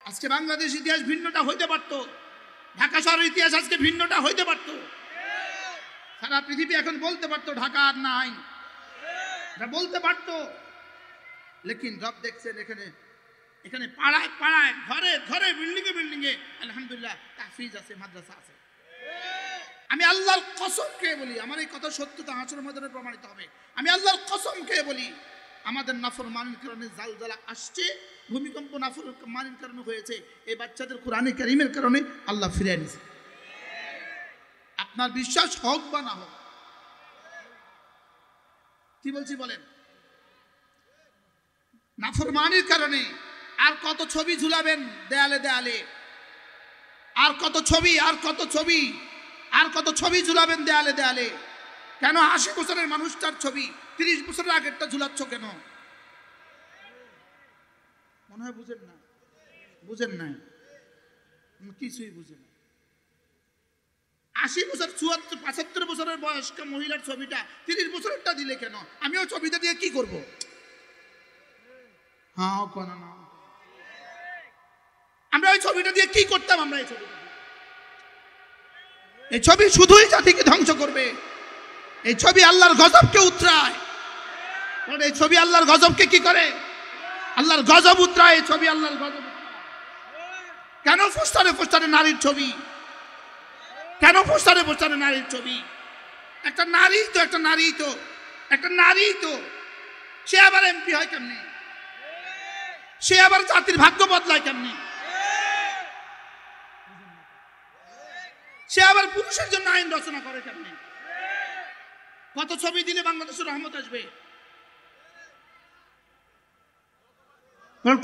আজকে বাংলাদেশ ইতিহাস ভিন্নটা হইতে পারত, ঢাকা শহরের ইতিহাস আজকে ভিন্নটা হইতে পারত। সারা পৃথিবী এখন বলতে পারতো ঢাকা আর নাই, বলতে পারতো। লেকিন রব দেখছেন এখানে এখানে পাড়ায় পাড়ায় ঘরে ঘরে বিল্ডিং এ বিল্ডিং এ আলহামদুলিল্লাহ তাহফিজ আছে, মাদ্রাসা আছে। আমি আল্লাহর কসম খেয়ে বলি, আমার এই কথা সত্যতা হাসরের ময়দানে প্রমাণিত হবে। আমি আল্লাহর কসম খেয়ে বলি, আমাদের নাফরমানির কারণে জালজালা আসছে, ভূমিকম্প নাফরমানির কারণে হয়েছে, এই বাচ্চাদের কোরআনে কারীমের কারণে আল্লাহ ফিরিয়ে নিয়েছে। আপনার বিশ্বাস হোক বা না হোক, কি বলছি বলেন? নাফরমানির কারণে আর কত ছবি ঝুলাবেন দেয়ালে দেয়ালে, আর কত ছবি, আর কত ছবি, আর কত ছবি ঝুলাবেন দেয়ালে দেয়ালে? কেন ৮০ বছরের মানুষটার ছবি ৩০ বছরের আগেরটা ঝুলাচ্ছ কেন? মনে হয় বুঝেন না, বুঝেন নাই, কিছুই বুঝেন না। ৮০ বছর ৭৪ বছরের বয়স্ক মহিলার ছবিটা ৩০ বছরেরটা দিলে কেন? আমি ওই ছবিটা দিয়ে কি করব? হ্যাঁ কোন না, আমরা ওই ছবিটা দিয়ে কি করতাম? আমরা এই ছবি শুধুই জাতিকে ধ্বংস করবে। এই ছবি আল্লাহর গজবকে উতরায়। এই ছবি আল্লাহর গজবকে কি করে? আল্লাহর গজব উতরায় এই ছবি, আল্লাহর গজব। কেন পোস্টারে পোস্টারে নারীর ছবি? কেন পোস্টারে পোস্টারে নারীর ছবি? একটা নারী তো, একটা নারী তো, একটা নারী তো, সে আবার এমপি হয় কেমনি? সে আবার জাতির ভাগ্য বদলায় কেমনি? সে আবার পুরুষের জন্য আইন রচনা করে কেমনি? কত ছবি দিলে বাংলাদেশের রহমত আসবে?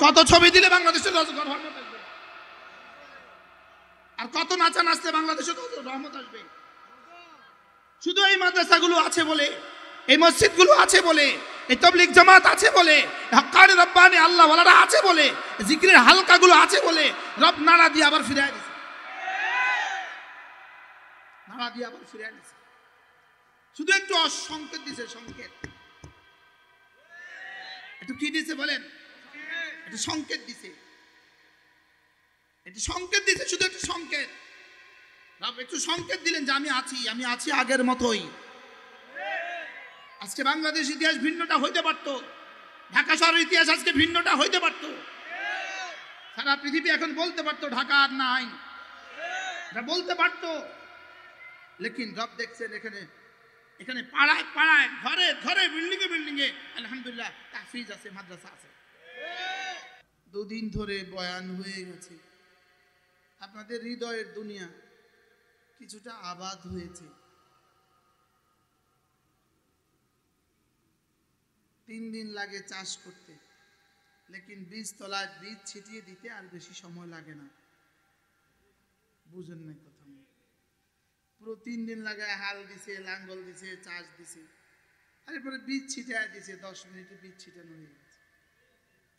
কত ছবি দিলে বাংলাদেশের রহমত আসবে? আর কত নাচা নাচলে বাংলাদেশে রহমত আসবে? শুধু এই মাদ্রাসাগুলো আছে বলে, এই মসজিদগুলো আছে বলে, এই তাবলীগ জামাত আছে বলে, হক্কানি রব্বানি আল্লাহ ওয়ালারা আছে বলে, জিকিরের হালকাগুলো আছে বলে রব নাড়া দিয়ে আবার ফিরিয়ে দিয়েছে। নাড়া দিয়ে আবার ফিরিয়ে দিয়েছে। শুধু একটু সংকেত দিছে, সংকেত। একটু কি দিছে বলেন? একটু সংকেত দিছে, একটু সংকেত দিছে, শুধু একটু সংকেত। রব একটু সংকেত দিলেন যে আমি আছি, আমি আছি আগের মতোই। আজকে বাংলাদেশ ইতিহাস ভিন্নটা হইতে পারত, ঢাকা শহরের ইতিহাস আজকে ভিন্নটা হইতে পারত। সারা পৃথিবী এখন বলতে পারতো ঢাকা আর নাই, বলতে পারতো। লেকিন রব দেখছেন এখানে এখানে পাড়ায় পাড়ায় ঘরে ঘরে বিল্ডিং এ বিল্ডিং এ আলহামদুলিল্লাহ তাহফিজ আছে, মাদ্রাসা আছে। দুদিন ধরে বয়ান হয়ে গেছে, আপনাদের হৃদয়ের দুনিয়া কিছুটা আবাদ হয়েছে। ৩ দিন লাগে চাষ করতে, লেকিন বীজ তলায় বীজ ছিটিয়ে দিতে আর বেশি সময় লাগে না। বুঝেন নাই কথা? পুরো ৩ দিন লাগে, হাল দিছে, লাঙ্গল দিছে, চাষ দিছে, আর এরপরে বীজ ছিটায় দিছে, 10 মিনিটে বীজ ছিটানো হয়ে গেছে।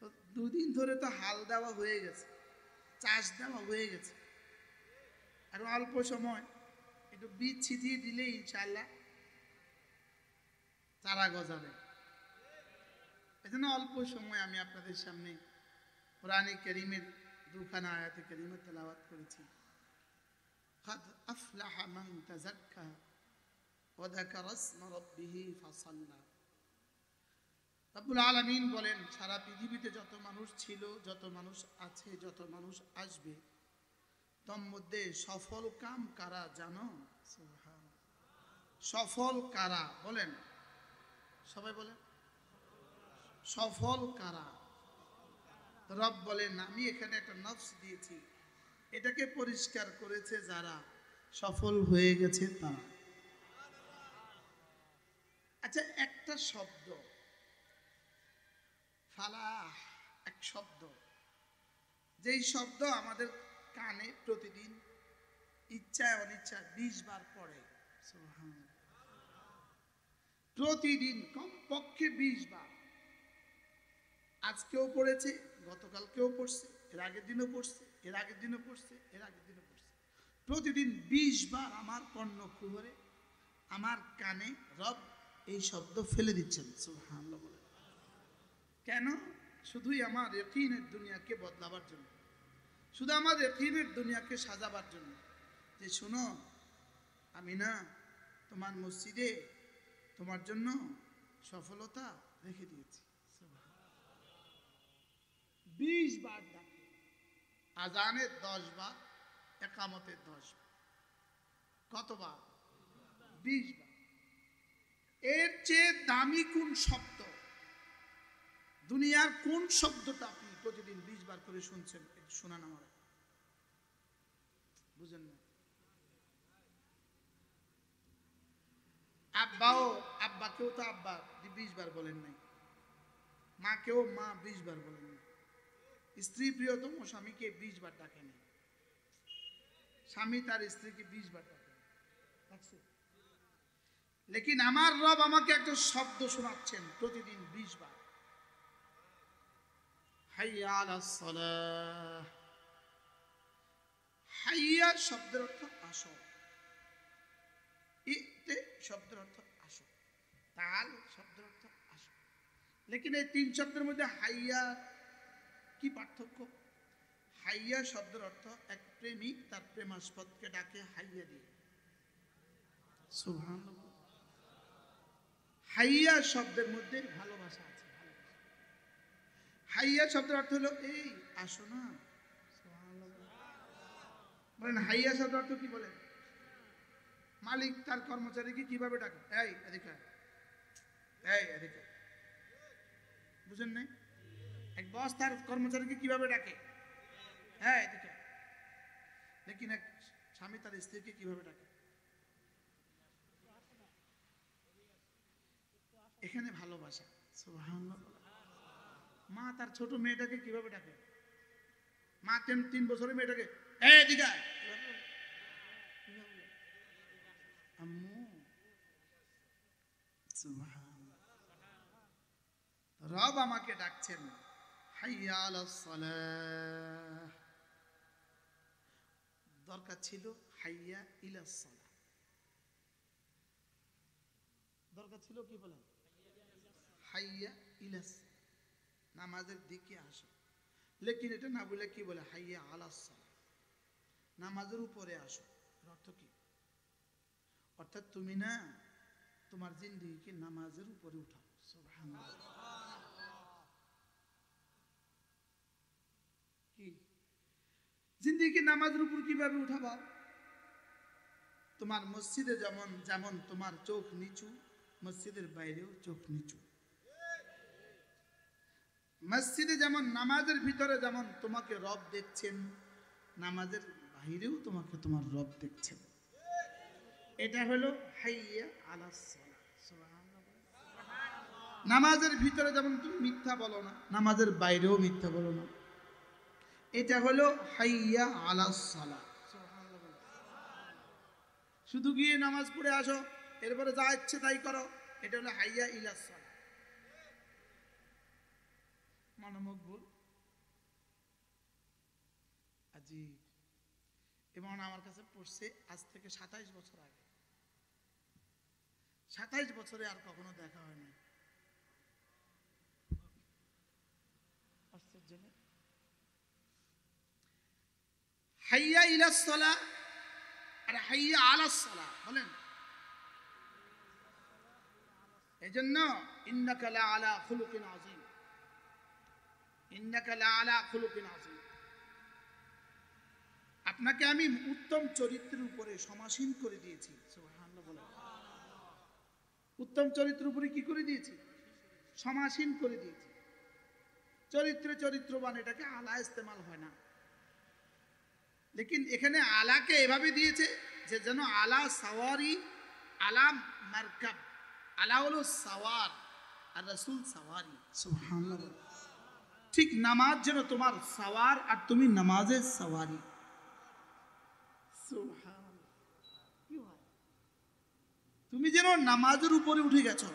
তো 2 দিন ধরে তো হাল দেওয়া হয়ে গেছে, চাষ দেওয়া হয়ে গেছে, আর অল্প সময় একটু বীজ ছিটিয়ে দিলে ইনশাআল্লাহ চারা গজাবে। এজন্য অল্প সময় আমি আপনাদের সামনে কোরআনে কারীমের 2খানা আয়াতে কারীমা তেলাওয়াত করেছি। قد أفلح من تزكى وذكر اسم ربه فصلى। রব্বুল আলামিন বলেন, সারা পৃথিবীতে যত মানুষ ছিল, যত মানুষ আছে, যত মানুষ আসবে, তোর মধ্যে সফল কাম কারা জানো? সুবহানাল্লাহ। সফল কারা? বলেন, সবাই বলেন সফল কারা? রব বলেন, আমি এখানে একটা নফস দিয়েছি, এটাকে পরিষ্কার করেছে যারা, সফল হয়ে গেছে তারা। আচ্ছা, একটা শব্দ ফালাহ, এক শব্দ, যেই শব্দ আমাদের কানে প্রতিদিন ইচ্ছায় অনিচ্ছায় 20 বার পড়ে। প্রতিদিন কমপক্ষে 20 বার। আজকেও পড়েছে, গতকালকেও পড়ছে, এর আগের দিনও পড়ছে, এর আগের দিনও পড়ছে, এর আগের দিনও পড়ছে। প্রতিদিন 20 বার আমার কর্ণকুহরে, আমার কানে রব এই শব্দ ফেলে দিচ্ছেন। সুবহানাল্লাহ বলেন। কেন? শুধুই আমার ইয়াকিনের দুনিয়াকে বদলাবার জন্য। শুধু আমার ইয়াকিনের দুনিয়াকে সাজাবার জন্য, যে শোনো আমি না তোমার মসজিদে তোমার জন্য সফলতা রেখে দিয়েছি। 20 বার ডাকে, আজানের 10 বার, একামতের 10 বার। কতবার? 20 বার। এর চেয়ে দামি কোন শব্দ, দুনিয়ার কোন শব্দটা আপনি প্রতিদিন 20 বার করে শুনছেন? একটু শোনান আমার। বুঝেন না? আব্বাকেও তো আব্বা 20 বার বলেন নাই, মাকেও মা 20 বার বলেন নাই, স্ত্রী প্রিয়তম স্বামীকে 20 বার ডাকেন, স্বামী তার স্ত্রীকে 20 বার ডাকেন। লেকিন আমার রব আমাকে একটা শব্দ শোনাচ্ছেন প্রতিদিন 20 বার, হাইয়া আলাস সালাহ। হাইয়া শব্দের অর্থ আসো, ইতে শব্দের অর্থ আসো, তাল শব্দের অর্থ আসো। লেকিন এই 3 শব্দের মধ্যে হাইয়া কি পার্থক্য? হাইয়া শব্দের অর্থ এক প্রেমিক তার প্রেমাস্পদকে ডাকে হাইয়া দিয়ে। সুবহানাল্লাহ। হাইয়া শব্দের মধ্যে ভালোবাসা আছে। হাইয়া শব্দের অর্থ হলো এই আসো না। বলেন হাইয়া শব্দের অর্থ কি? বলেন মালিক তার কর্মচারীকে কিভাবে ডাকে? এই এদিকে, এই এদিকে। বুঝেন নাই? এক বস তার কর্মচারীকে কিভাবে ডাকে? হ্যাঁ এদিকে। লেকিন এক স্বামী তার স্ত্রীকে কিভাবে ডাকে? এখানে ভালোবাসা। সুবহানাল্লাহ। মা তার ছোট মেয়েটাকে কিভাবে ডাকে? মা 3 বছরের মেয়েটাকে এই এদিকে আম্মু। সুবহানাল্লাহ। রব আমাকে ডাকছেন হাইয়া আলাস সালাহ। দরকার ছিল হাইয়া ইলাস সালাহ। দরকার ছিল কি? বলেন হাইয়া ইলাস, নামাজের দিকে আসো। লেকিন এটা না বলে কি বলে হাইয়া আলাস সালাহ, নামাজের উপরে আসো। অর্থ কি? অর্থাৎ তুমি না তোমার জিন্দেগিকে নামাজের উপরে উঠাও। সুবহানাল্লাহ। কি জিন্দেগিকে নামাজের উপর কিভাবে উঠাবা? তোমার মসজিদে যেমন তোমার চোখ নিচু, মসজিদের বাইরেও চোখ নিচু। মসজিদে যেমন নামাজের ভিতরে যেমন তোমাকে রব দেখছেন, নামাজের বাইরেও তোমাকে তোমার রব দেখছেন। এটা হলো হাইয়া আলাস সালাহ। সুবহানাল্লাহ। নামাজের ভিতরে যেমন তুমি মিথ্যা বলো না, নামাজের বাইরেও মিথ্যা বলো না। এটা হলো হাইয়া আলাস সালাহ। সুবহানাল্লাহ। শুধু গিয়ে নামাজ পড়ে আসো, এরপরে যা ইচ্ছে তাই করো, এটা হলো হাইয়া ইলাস সালাহ। মনোমকবুল আজি এমন আমার কাছে পড়ছে আজ থেকে 27 বছর আগে। 27 বছরে আর কখনো দেখা হয় না। আশ্চর্য না? হাইয়া ইলাস সালাহ আর হাইয়া আলাস সালাহ বলেন। এজন্য ইন্নাকা লা আলা খুলুকিন আযীম, ইন্নাকা লা আলা খুলুকিন আযীম। আপনাকে আমি উত্তম চরিত্রের উপরে সমাসীন করে দিয়েছি। সুবহানাল্লাহ বলেন। উত্তম চরিত্রের উপরে কি করে দিয়েছি? সমাসীন করে দিয়েছি। চরিত্রবান এটাকে আলা ইস্তেমাল হয় না, লেকিন এখানে আলাকে এভাবে দিয়েছে যে যেন আলা সাওয়ারি, আলা মারকাব। আলা হলো সাওয়ার আর রাসূল সাওয়ারি। সুবহানাল্লাহ। ঠিক নামাজ যেন তোমার সাওয়ার আর তুমি নামাজের সাওয়ারি। সুবহানাল্লাহ। কি হয়? তুমি যেন নামাজের উপরে উঠে গেছো,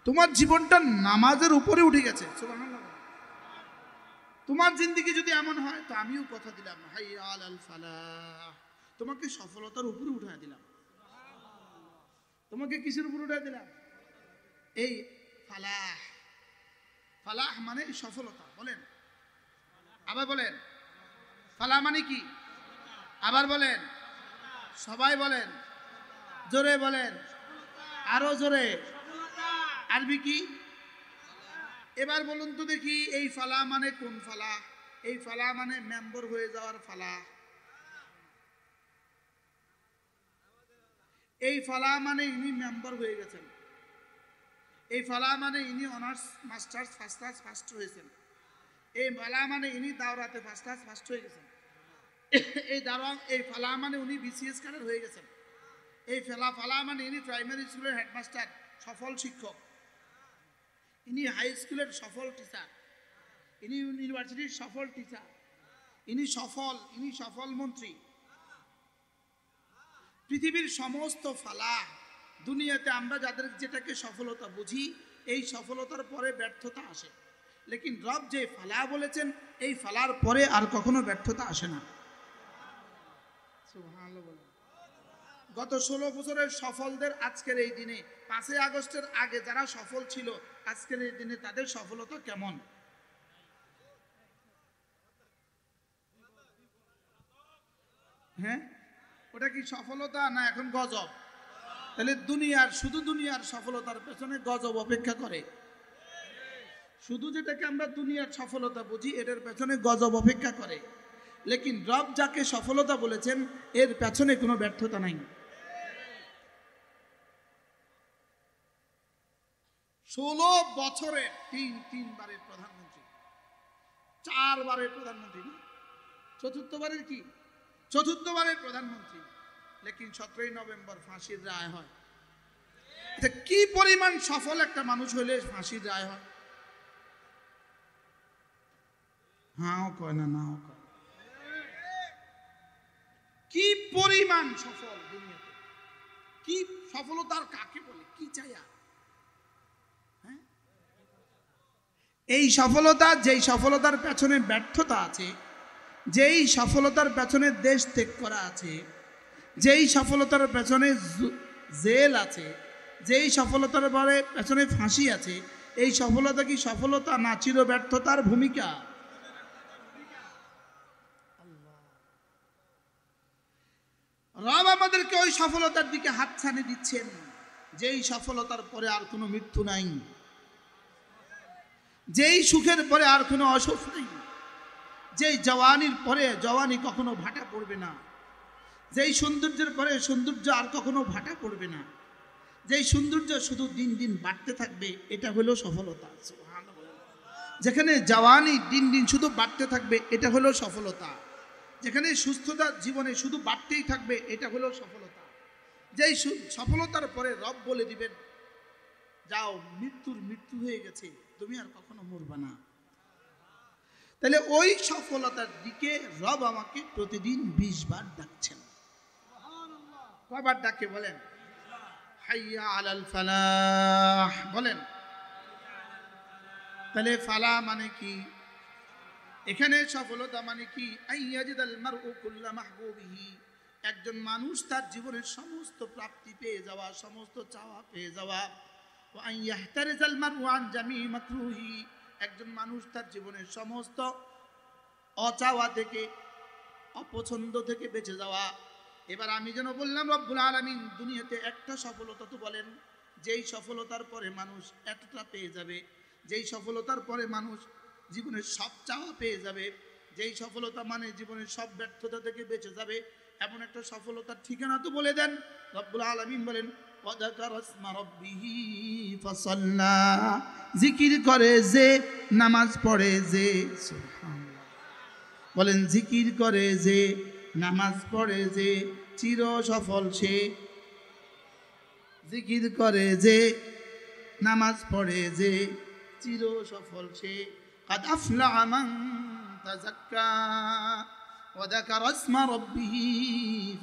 তোমার জীবনটা নামাজের উপরে উঠে গেছে। সুবহানাল্লাহ। তোমার জিন্দেগি যদি এমন হয় তো আমিও কথা দিলাম হাইয়া আলাল ফালাহ, তোমাকে সফলতার উপরে উঠায় দিলাম। তোমাকে কিসের উপরে উঠায় দিলাম? এই ফালাহ। ফালাহ মানে সফলতা। বলেন আবার বলেন। ফালা মানে কি? আবার বলেন, সবাই বলেন, জোরে বলেন, আরো জোরে। আরবি কি? এবার বলুন তো দেখি, এই ফালা মানে কোন ফালা? এই ফালা মানে মেম্বার হয়ে যাওয়ার ফালা। এই ফালা মানে ইনি মেম্বার হয়ে গেছেন। এই ফালা মানে ইনি honours masters first class first হয়েছেন। এই ফালা মানে ইনি দাওরাতে ফার্স্ট ক্লাস ফার্স্ট হয়ে গেছেন। এই ফালা মানে উনি বিসিএস ক্যাডার হয়ে গেছেন। এই ফালা মানে ইনি প্রাইমারি স্কুলের হেডমাস্টার সফল শিক্ষক, ইনি হাই স্কুলের সফল টিচার, ইনি ইউনিভার্সিটির সফল টিচার, ইনি সফল মন্ত্রী। পৃথিবীর সমস্ত ফালা দুনিয়াতে আমরা যাদের যেটাকে সফলতা বুঝি, এই সফলতার পরে ব্যর্থতা আসে। লেকিন রব যে ফালা বলেছেন, এই ফালার পরে আর কখনো ব্যর্থতা আসে না। গত 16 বছরের সফলদের আজকের এই দিনে, 5 আগস্টের আগে যারা সফল ছিল, আজকের এই দিনে তাদের সফলতা কেমন? হ্যাঁ, ওটা কি সফলতা না এখন গজব? তাহলে শুধু দুনিয়ার সফলতার পেছনে গজব অপেক্ষা করে। শুধু যেটাকে আমরা দুনিয়ার সফলতা বুঝি, এটার পেছনে গজব অপেক্ষা করে। লেকিন রব যাকে সফলতা বলেছেন, এর পেছনে কোনো ব্যর্থতা নাই। 16 বছরে তিনবারের প্রধানমন্ত্রী, 4 বারের প্রধানমন্ত্রী না, চতুর্থবারের কি? চতুর্থবারের প্রধানমন্ত্রী। লেকিন 17 নভেম্বর ফাঁসির রায় হয়। কি পরিমাণ সফল একটা মানুষ হইলে ফাঁসির রায় হয়? হাও কয় না, নাও কয়। কি পরিমাণ সফল দুনিয়াতে! কি সফলতার কাকে বলে? কি চাই আর? এই সফলতা, যেই সফলতার পেছনে ব্যর্থতা আছে, যেই সফলতার পেছনে দেশ ত্যাগ করা আছে, যেই সফলতার পেছনে জেল আছে, যেই সফলতার পেছনে ফাঁসি আছে, এই সফলতা কি সফলতা না চির ব্যর্থতার ভূমিকা? রব আমাদেরকে ওই সফলতার দিকে হাতছানি দিচ্ছেন, যেই সফলতার পরে আর কোনো মৃত্যু নাই, যেই সুখের পরে আর কোনো অসুখ নেই, যেই জওয়ানির পরে জওয়ানি কখনো ভাটা পড়বে না, যেই সৌন্দর্যের পরে সৌন্দর্য আর কখনো ভাটা পড়বে না, যেই সৌন্দর্য শুধু দিন দিন বাড়তে থাকবে, এটা হলো সফলতা। যেখানে জওয়ানি দিন দিন শুধু বাড়তে থাকবে, এটা হলো সফলতা। যেখানে সুস্থতা জীবনে শুধু বাড়তেই থাকবে, এটা হলো সফলতা। যেই সফলতার পরে রব বলে দিবেন, যাও, মৃত্যু হয়ে গেছে, তুমি আর কখনো মরবা না। তাহলে ওই সফলতার দিকে রব আমাকে প্রতিদিন 20 বার ডাকছেন। কয়বার ডাকে বলেন? হাইয়া আলাল ফালাহ বলেন। তাহলে ফালা মানে কি? এখানে সফলতা মানে কি? আইয়াজিদাল মারউ কুল্লা মাহবুবিহি, একজন মানুষ তার জীবনের সমস্ত প্রাপ্তি পেয়ে যাওয়া, সমস্ত চাওয়া পেয়ে যাওয়া। ওয়া আইয়াহতারিজাল মারউ আন জামি মাকরুহি, একজন মানুষ তার জীবনের সমস্ত অচাওয়া থেকে, অপছন্দ থেকে বেঁচে যাওয়া। এবার আমি যেন বললাম, রব্বুল আলামিন দুনিয়াতে একটা সফলতা তো বলেন, যেই সফলতার পরে মানুষ এতটা পেয়ে যাবে, যেই সফলতার পরে মানুষ জীবনের সব চাওয়া পেয়ে যাবে, যেই সফলতা মানে জীবনের সব ব্যর্থতা থেকে বেঁচে যাবে, এমন একটা সফলতার ঠিকানা তো বলে দেন। রব্বুল আলামিন বলেন, ওয়াযাকারা ইসমা রাব্বিহি ফাসাল্লা, জিকির করে যে, নামাজ পড়ে যে। সুবহানাল্লাহ, বলেন জিকির করে যে, নামাজ পড়ে যে, চির সফল সে। জিকির করে যে, নামাজ পড়ে যে, চির সফল সে। قد أفلح من تزكى وذكر اسم ربه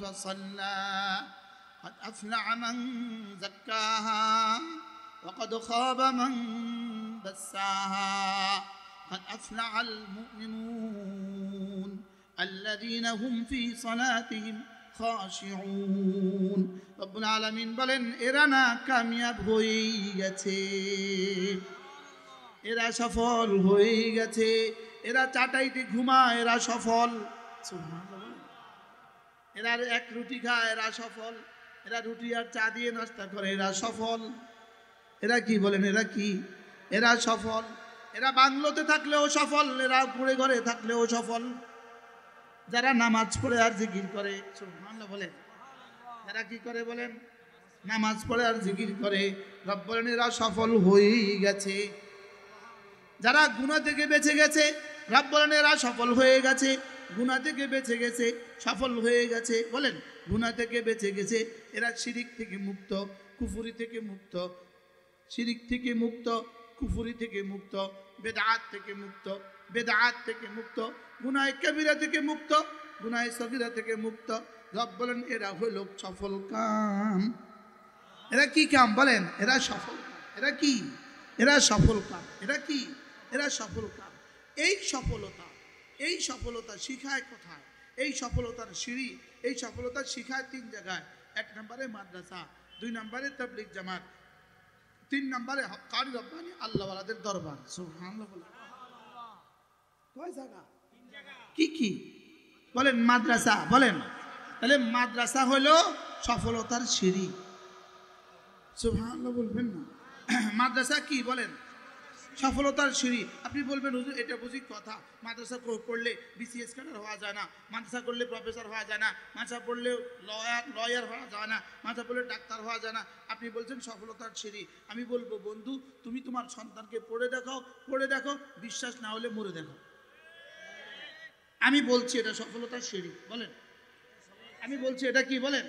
فصلى قد أفلح من زكاها وقد خاب من دساها قد أفلح المؤمنون الذين هم في صلاتهم خاشعون رب العالمين বলেন, এরা না কামিয়াব হয়ে গেছে, এরা সফল হয়ে গেছে। এরা চাটাইতে ঘুমায়, এরা সফল। সুবহানাল্লাহ। এরা এক রুটি খায়, এরা সফল। এরা রুটি আর চা দিয়ে নাস্তা করে, এরা সফল। এরা কি বলেন, এরা কি? এরা সফল। এরা বাংলোতে থাকলেও সফল, এরা কুড়ে ঘরে থাকলেও সফল। যারা নামাজ পড়ে আর জিকির করে, সুবহানাল্লাহ বলেন, যারা কি করে বলেন, নামাজ পড়ে আর জিকির করে, রব বলেন এরা সফল হয়েই গেছে। যারা গুনাহ থেকে বেঁচে গেছে, রব বলেন এরা সফল হয়ে গেছে। গুনাহ থেকে বেঁচে গেছে, সফল হয়ে গেছে। বলেন, গুনাহ থেকে বেঁচে গেছে, এরা শিরিক থেকে মুক্ত, কুফরি থেকে মুক্ত, শিরিক থেকে মুক্ত, কুফরি থেকে মুক্ত, বেদাত থেকে মুক্ত, বেদাত থেকে মুক্ত, গুনাহ কবিরা থেকে মুক্ত, গুনাহ সগীরা থেকে মুক্ত। রব বলেন এরা হলো সফল কাম। এরা কি কাম বলেন? এরা সফল কাম। এরা কি? এরা সফল কাম। এরা কি? এরা সফল কাম। এই সফলতা, এই সফলতা শিখায় কোথায়? এই সফলতার সিঁড়ি, এই সফলতা শিখায় তিন জায়গায়। এক নম্বরে মাদ্রাসা, দুই নম্বরে তাবলীগ জামাত, তিন নম্বরে হক্কানি রব্বানি আল্লাহওয়ালাদের দরবার। সুবহানাল্লাহ বলেন। কয় জায়গা? কি কি বলেন? মাদ্রাসা বলেন। তাহলে মাদ্রাসা হলো সফলতার সিঁড়ি। সুবহানাল্লাহ বলবেন না? মাদ্রাসা কি বলেন? সফলতার সিঁড়ি। আপনি বলবেন হুজুর এটা বুঝি কথা, মাদ্রাসা পড়লে বিসিএস ক্যাডার হওয়া যায় না, মাদ্রাসা করলে প্রফেসর হওয়া যায় না, মাদ্রাসা পড়লে লয়ার হওয়া যায় না, মাদ্রাসা পড়লে ডাক্তার হওয়া যায় না। আপনি বলছেন সফলতার সিঁড়ি। আমি বলবো বন্ধু, তুমি তোমার সন্তানকে পড়ে দেখো, বিশ্বাস না হলে মরে দেখো। আমি বলছি এটা সফলতার সিঁড়ি। বলেন, আমি বলছি এটা কি বলেন?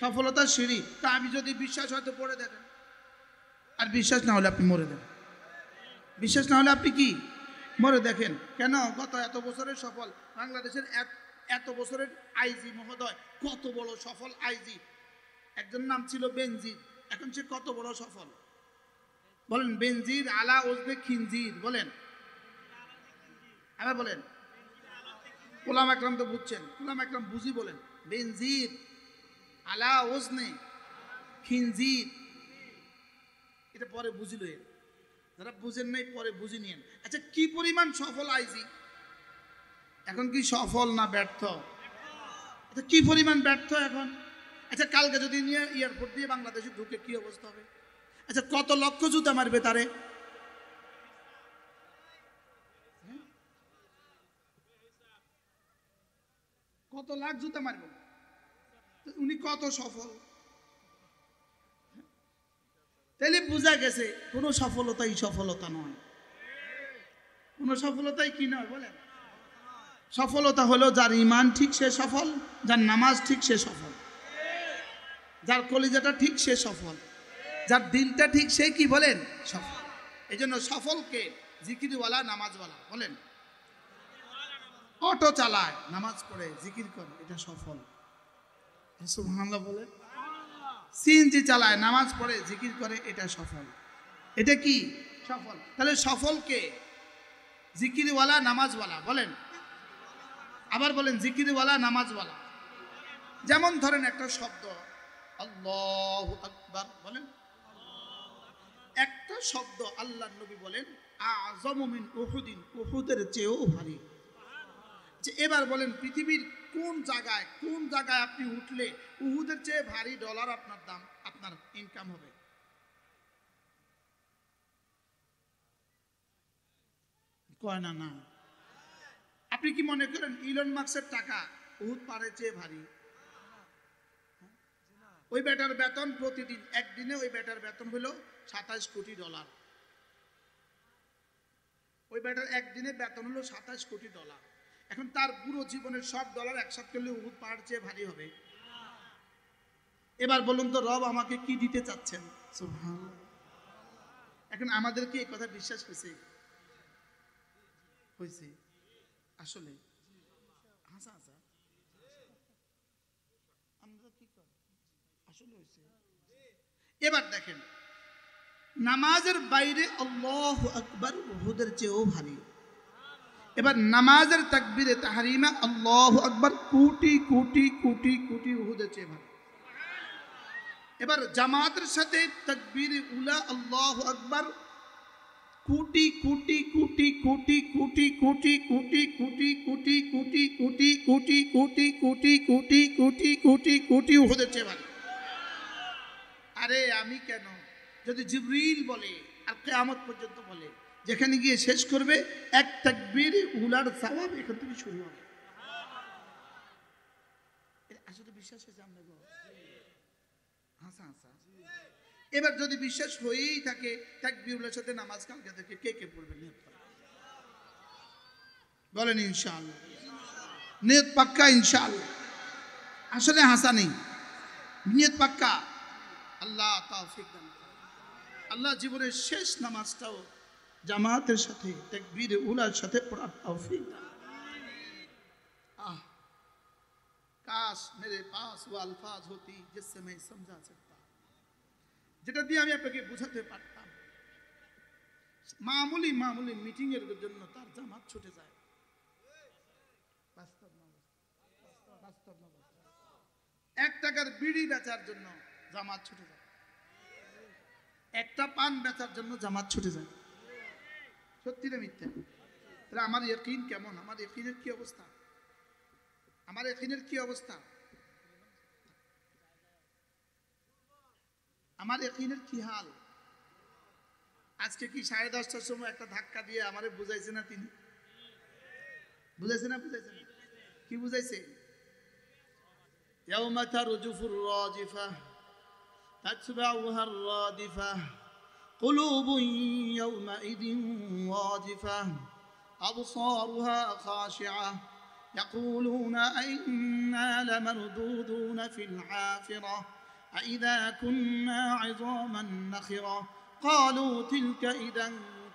সফলতার সিঁড়ি। তা আমি যদি বিশ্বাস হয়তো পড়ে দেখেন, আর বিশ্বাস না হলে আপনি মরে দেন। বিশ্বাস না হলে আপনি কি মরে দেখেন। কেন? গত এত বছরের সফল বাংলাদেশের এত বছরের আইজি মহোদয়, কত বড় সফল আইজি। একজন নাম ছিল বেনজির, এখন সে কত বড় সফল বলেন। বেনজির আলা ওজনে খিনজির। বলেন, আবার বলেন। গোলাম আকরাম তো বুঝছেন, গোলাম আকরাম বুঝি বলেন। বেনজির আলা ওজনে খিনজির, এটা পরে বুঝিল। যারা বুঝেন নাই পরে বুঝি নিয়েন। আচ্ছা, কি পরিমাণ সফল আইজি? এখন কি সফল না ব্যর্থ? আচ্ছা, কি পরিমাণ ব্যর্থ এখন? আচ্ছা, কালকে যদি নিয়ে এয়ারপোর্ট দিয়ে বাংলাদেশে ঢুকে কি অবস্থা হবে? আচ্ছা, কত লক্ষ জুতা মারবে তারে? কত লাখ জুতা মারবে? উনি কত সফল। তাহলে বোঝা গেছে কোনো সফলতাই সফলতা নয়। কোনো সফলতাই কি নয় বলেন? সফলতা হলো যার ঈমান ঠিক সে সফল, যার নামাজ ঠিক সে সফল, যার কলিজাটা ঠিক সে সফল, যার দিলটা ঠিক সে কি বলেন? সফল। এই জন্য সফলকে জিকিরওয়ালা নামাজওয়ালা বলেন। অটো চালায়, নামাজ পড়ে, জিকির করে, এটা সফল। সুবহানাল্লাহ বলেন। সিএনজি চালায়, নামাজ পড়ে, জিকির করে, এটা সফল। এটা কি সফল? তাহলে সফলকে জিকিরওয়ালা নামাজওয়ালা বলেন। আবার বলেন, জিকিরওয়ালা নামাজওয়ালা। যেমন ধরেন একটা শব্দ আল্লাহু আকবার বলেন, একটা শব্দ আল্লাহর নবী বলেন আযমু মিন উহুদিন, উহুদের চেয়েও ভারী। যে এবার বলেন পৃথিবীর কোন জায়গায় আপনি উঠলে উহুদের চেয়ে ভারী ডলার আপনার দাম, আপনার ইনকাম হবে? কয় না না। আপনি কি মনে করেন ইলন মাস্কের টাকা উহুদ পাহাড়ের চেয়ে ভারী? ওই বেটার বেতন প্রতিদিন, একদিনে ওই বেটার বেতন হলো 27 কোটি ডলার। ওই বেটার একদিনে বেতন হলো 27 কোটি ডলার। এখন তার পুরো জীবনের সব ডলার একসাথে করলে উহুদ পাহাড় চেয়ে ভারী হবে? এবার বলুন তো রব আমাকে কি দিতে চাচ্ছেন? সুবহানাল্লাহ। এখন আমাদের কি এই কথা বিশ্বাস হয়েছে? হয়েছে আসলে? হাসা হাসা আমরা কি করি আসলে হয়েছে। এবার দেখেন নামাজের বাইরে আল্লাহু আকবার উহুদের চেয়েও ভারী। এবার নামাজের তাকবীরে তাহরিমা আল্লাহু আকবার কোটি কোটি কোটি কোটি উহুদের চেয়ে ভারী। এবার জামাতের সাথে তাকবীরে উলা আল্লাহু আকবার কোটি কোটি কোটি কোটি কোটি কোটি কোটি কোটি কোটি কোটি কোটি কোটি কোটি কোটি কোটি কোটি কোটি কোটি উহুদের চেয়ে ভারী। আরে আমি কেন, যদি জিবরিল বলে আর কিয়ামত পর্যন্ত বলে, যেখানে গিয়ে শেষ করবে এক তাকবীর উলার সওয়াব এখান থেকে শুরু হবে। আসলে বিশ্বাস হয়েছে আমরা গো? হাসা হাসা। এবার যদি বিশ্বাস হয়েই থাকে, তাকবীরের সাথে নামাজ কালকে থেকে কে কে পড়বে? নিয়ত বলেন ইনশাআল্লাহ, নিয়ত পাক্কা ইনশাআল্লাহ। আসলে হাসা নেই, নিয়ত পাক্কা। আল্লাহ তৌফিক দান করেন। আল্লাহ জীবনের শেষ নামাজটাও জামাতের সাথে তাকবীর উলার সাথে পড়ার তৌফিক দান। काश मेरे पास वो अल्फाज होती जिससे मैं समझा सकता, যেটা দিয়ে আমি আপনাকে বোঝাতে পারতাম। মামুলি মামুলি মিটিং এর জন্য তার জামাত ছুটে যায়। বাস্তব না, বাস্তব না। 1 টাকার বিড়ি বেচার জন্য জামাত ছুটে যায়, একটা পান বেচার জন্য জামাত ছুটে যায়। সত্যি না মিথ্যা? তাহলে আমার ইয়াকিন কেমন? আমার ইয়াকিনের কি অবস্থা? আমার ইয়াকিনের কি অবস্থা? আমার ইয়াকিনের কি হাল? আজকে কি 10:30টার সময় একটা ধাক্কা দিয়ে আমারে বুঝাইছে না? তিনি বুঝাইছে না? বুঝাইছে না? কি বুঝাইছে? ইয়াউমা তারজুফুর রাজিফা তাতবাউহা আর-রাদিফা কুলুবুন ইয়াউমাইদিন ওয়াজিফা আবসারুহা খাশিআ يقولون أئنا لمردودون في الحافرة أئذا كنا عظاما نخرة قالوا تلك إذا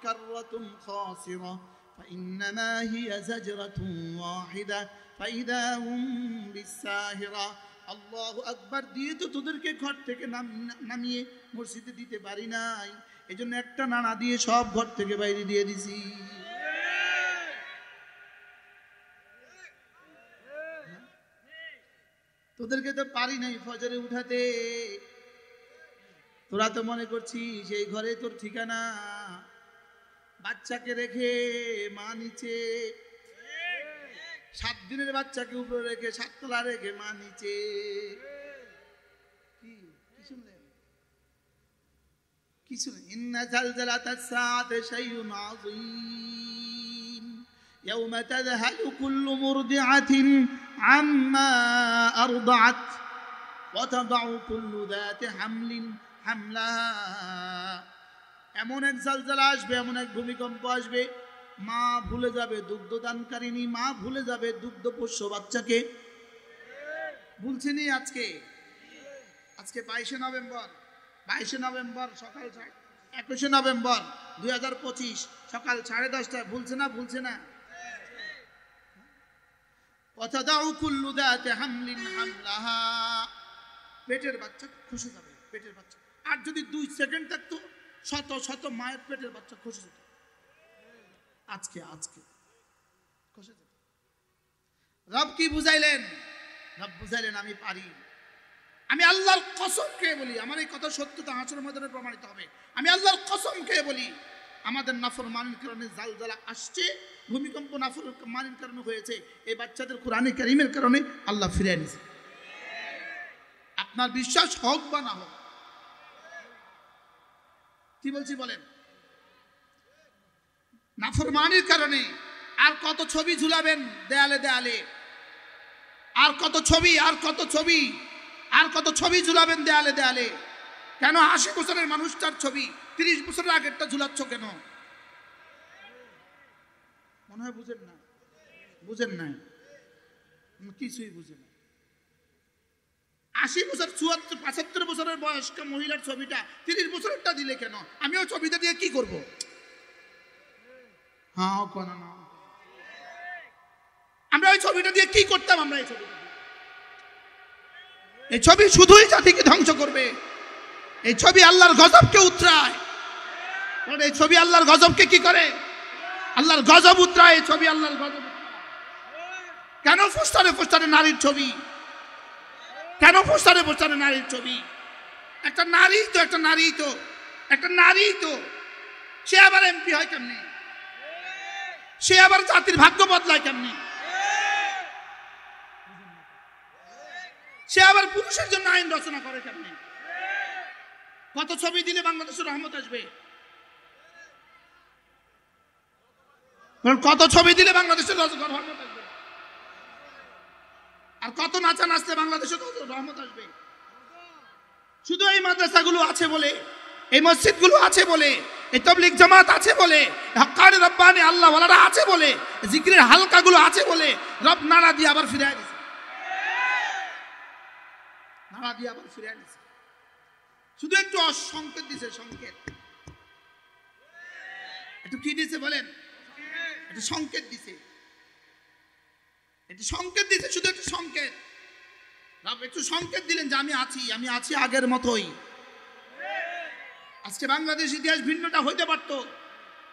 كرة خاسرة فإنما هي زجرة واحدة فإذا هم بالساهرة। আল্লাহু আকবার দিয়ে তো তোদেরকে ঘর থেকে নামিয়ে মসজিদে দিতে পারি নাই, এজন্য একটা নানা দিয়ে সব ঘর থেকে বাইরে দিয়ে দিছি। তোদেরকে তো পারি নাই ফজরে উঠাতে, তোরা তো মনে করছিস সেই ঘরে তোর ঠিকানা। বাচ্চাকে রেখে মা নিচে, 7 দিনের বাচ্চাকে উপরে রেখে 7 তলা রেখে মা নিচে। কি শুনলেন? কি শুনলেন? ইন্না জালজালাতাস সাআতি শাইউন আযীম ইয়াওমা তাযহালু কুল্লু মুরদিআতিন আম্মা আরদাআত ওয়া তাদাউ কুল্লু যাতি হামলিন হামলাহা। এমন এক জালজালা আসবে, এমন এক ভূমিকম্প আসবে, মা ভুলে যাবে দুগ্ধদানকারিনী, মা ভুলে যাবে দুগ্ধপোষ্য বাচ্চাকে। ভুলছেনি আজকে? আজকে 22শে নভেম্বর, 22শে নভেম্বর সকাল 21শে নভেম্বর 2025 সকাল 10:30টায়। ভুলছে না? ভুলছে না? ওয়াতাদাউ কুল্লু যাতি হামলিন হামলাহা। পেটের বাচ্চা খসে যাবে, পেটের বাচ্চা। আর যদি 2 সেকেন্ড থাকতো শত শত মায়ের পেটের বাচ্চা খসে যেত। আজকে খসে যেত। রব কি বুঝাইলেন? রব বুঝাইলেন আমি পারি। আমি আল্লাহর কসম খেয়ে বলি, আমার এই কথা সত্যতা হাসরের ময়দানে প্রমাণিত হবে। আমি আল্লাহর কসম খেয়ে বলি, আমাদের নাফরমানির কারণে জালজালা আসছে, ভূমিকম্প নাফরমানির কারণে হয়েছে। এই বাচ্চাদের কোরআনে কারীমের কারণে আল্লাহ ফিরিয়ে নিয়েছে। আপনার বিশ্বাস হোক বা না হোক, কি বলছি বলেন? নাফরমানির কারণে আর কত ছবি ঝুলাবেন দেয়ালে দেয়ালে? আর কত ছবি, আর কত ছবি, আর কত ছবি ঝুলাবেন দেয়ালে দেয়ালে? কেন 80 বছরের মানুষটার ছবি 30 বছরের আগেরটা ঝুলাচ্ছ কেন? মনে হয় বুঝেন না, বুঝেন না, কিছুই বুঝেন না। 80 বছর 75 বছরের বয়স্ক মহিলার ছবিটা 30 বছরেরটা দিলে কেন? আমি ওই ছবিটা দিয়ে কি করব? হ্যাঁ কোন না, আমরা ওই ছবিটা দিয়ে কি করতাম? আমরা এই ছবি শুধুই জাতিকে ধ্বংস করবে। এই ছবি আল্লাহর গজবকে উতরায়। এই ছবি আল্লাহর গজবকে কি করে? আল্লাহর গজব উতরায়। এই ছবি আল্লাহর গজব। কেন পোস্টারে পোস্টারে নারীর ছবি? কেন পোস্টারে পোস্টারে নারীর ছবি? একটা নারী তো, একটা নারী তো, একটা নারী তো সে আবার এমপি হয় কেমনি? সে আবার জাতির ভাগ্য বদলায় কেমনি? সে আবার পুরুষের জন্য আইন রচনা করে কেমনি? কত ছবি দিলে বাংলাদেশের রহমত আসবে? কত ছবি দিলে বাংলাদেশের রহমত আসবে? আর কত নাচা নাচলে বাংলাদেশের রহমত আসবে? শুধু এই মাদ্রাসাগুলো আছে বলে, এই মসজিদগুলো আছে বলে, এই তাবলীগ জামাত আছে বলে, হক্কানি রব্বানি আল্লাহ ওয়ালারা আছে বলে, জিকিরের হালকাগুলো আছে বলে রব নাড়া দিয়ে আবার ফিরিয়ে দিয়েছে। নাড়া দিয়ে আবার ফিরিয়ে দিয়েছে। শুধু একটু সংকেত দিছে, সংকেত। একটু কি দিছে বলেন? একটু সংকেত দিছে, একটু সংকেত দিছে, শুধু একটু সংকেত। রব একটু সংকেত দিলেন যে আমি আছি আগের মতোই। আজকে বাংলাদেশ ইতিহাস ভিন্নটা হইতে পারত,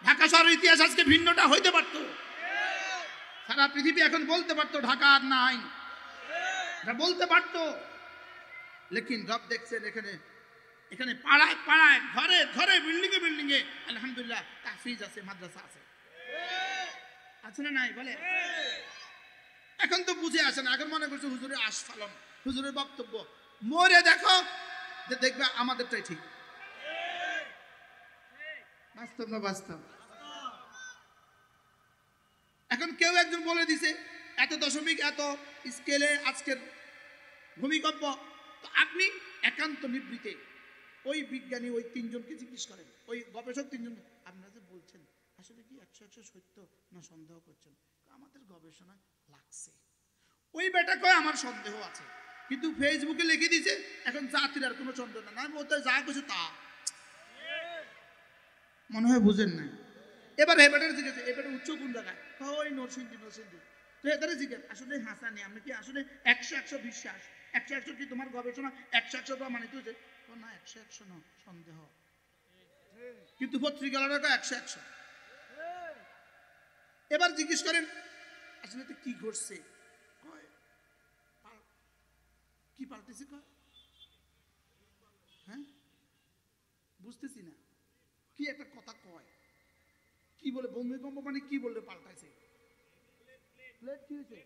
ঢাকা শহরের ইতিহাস আজকে ভিন্নটা হইতে পারত। সারা পৃথিবী এখন বলতে পারতো ঢাকা আর নাই, বলতে পারত। লেকিন রব দেখছেন এখানে পাড়ায় পাড়ায়, ঘরে ঘরে, বিল্ডিং এ বিল্ডিং এ আলহামদুলিল্লাহ তাহফিজ আছে, মাদ্রাসা আছে। আছে না নাই বলে? এখন তো বুঝে আসে না। এখন মনে করছে হুজুরের আস্ফালন, হুজুরের বক্তব্য। মরে দেখো, দেখবে আমাদেরটাই ঠিক। বাস্তব না বাস্তব? এখন কেউ একজন বলে দিছে এত দশমিক এত স্কেলে আজকের ভূমিকম্প। তো আপনি একান্ত নিবৃতে ওই বিজ্ঞানী, ওই তিনজনকে জিজ্ঞেস করেন, ওই গবেষক তিনজন, আপনারা যে বলছেন আসলে কি 100 সত্য না সন্দেহ করছেন? আমাদের গবেষণায় লাগছে। ওই বেটা কয় আমার সন্দেহ আছে, কিন্তু ফেসবুকে লিখে দিয়েছে এখন জাতির আর কোনো সন্দেহ না। আমি ওতে যা কিছু তা মনে হয় বুঝেন না। এবার হেবাটার জিজ্ঞেস, এবারে উচ্চ কোন জায়গায়? ওই নরসিংদী। তো এবারে জিজ্ঞেস আসলে হাসানি আমি কি আসলে 100 বিশ্বাস, 100 কি তোমার গবেষণা 100 তো মানিত হয়েছে? না 100 না, সন্দেহ। কিন্তু পত্রিকার 100। এবার জিজ্ঞেস করেন আসলে তো কি ঘটছে? কি পাল্টেছে? হ্যাঁ বুঝতেছি না। কি একটা কথা কয়, কি বলে ভূমিকম্প মানে কি বললে পাল্টাইছে? প্লেট কি হয়েছে?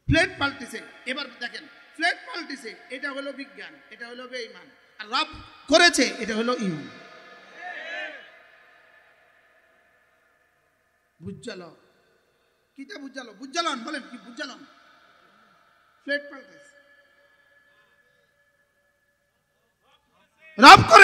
প্লেট পাল্টেছে। এবার দেখেন প্লেট পাল্টেছে, এটা হলো বিজ্ঞান, এটা হলো বেঈমান। আর রব করেছে, এটা হলো ঈমান। বুঝালো কিটা? বুঝালন বলেন কি বুঝালন? প্লেট পাল্টেছে, রব করে।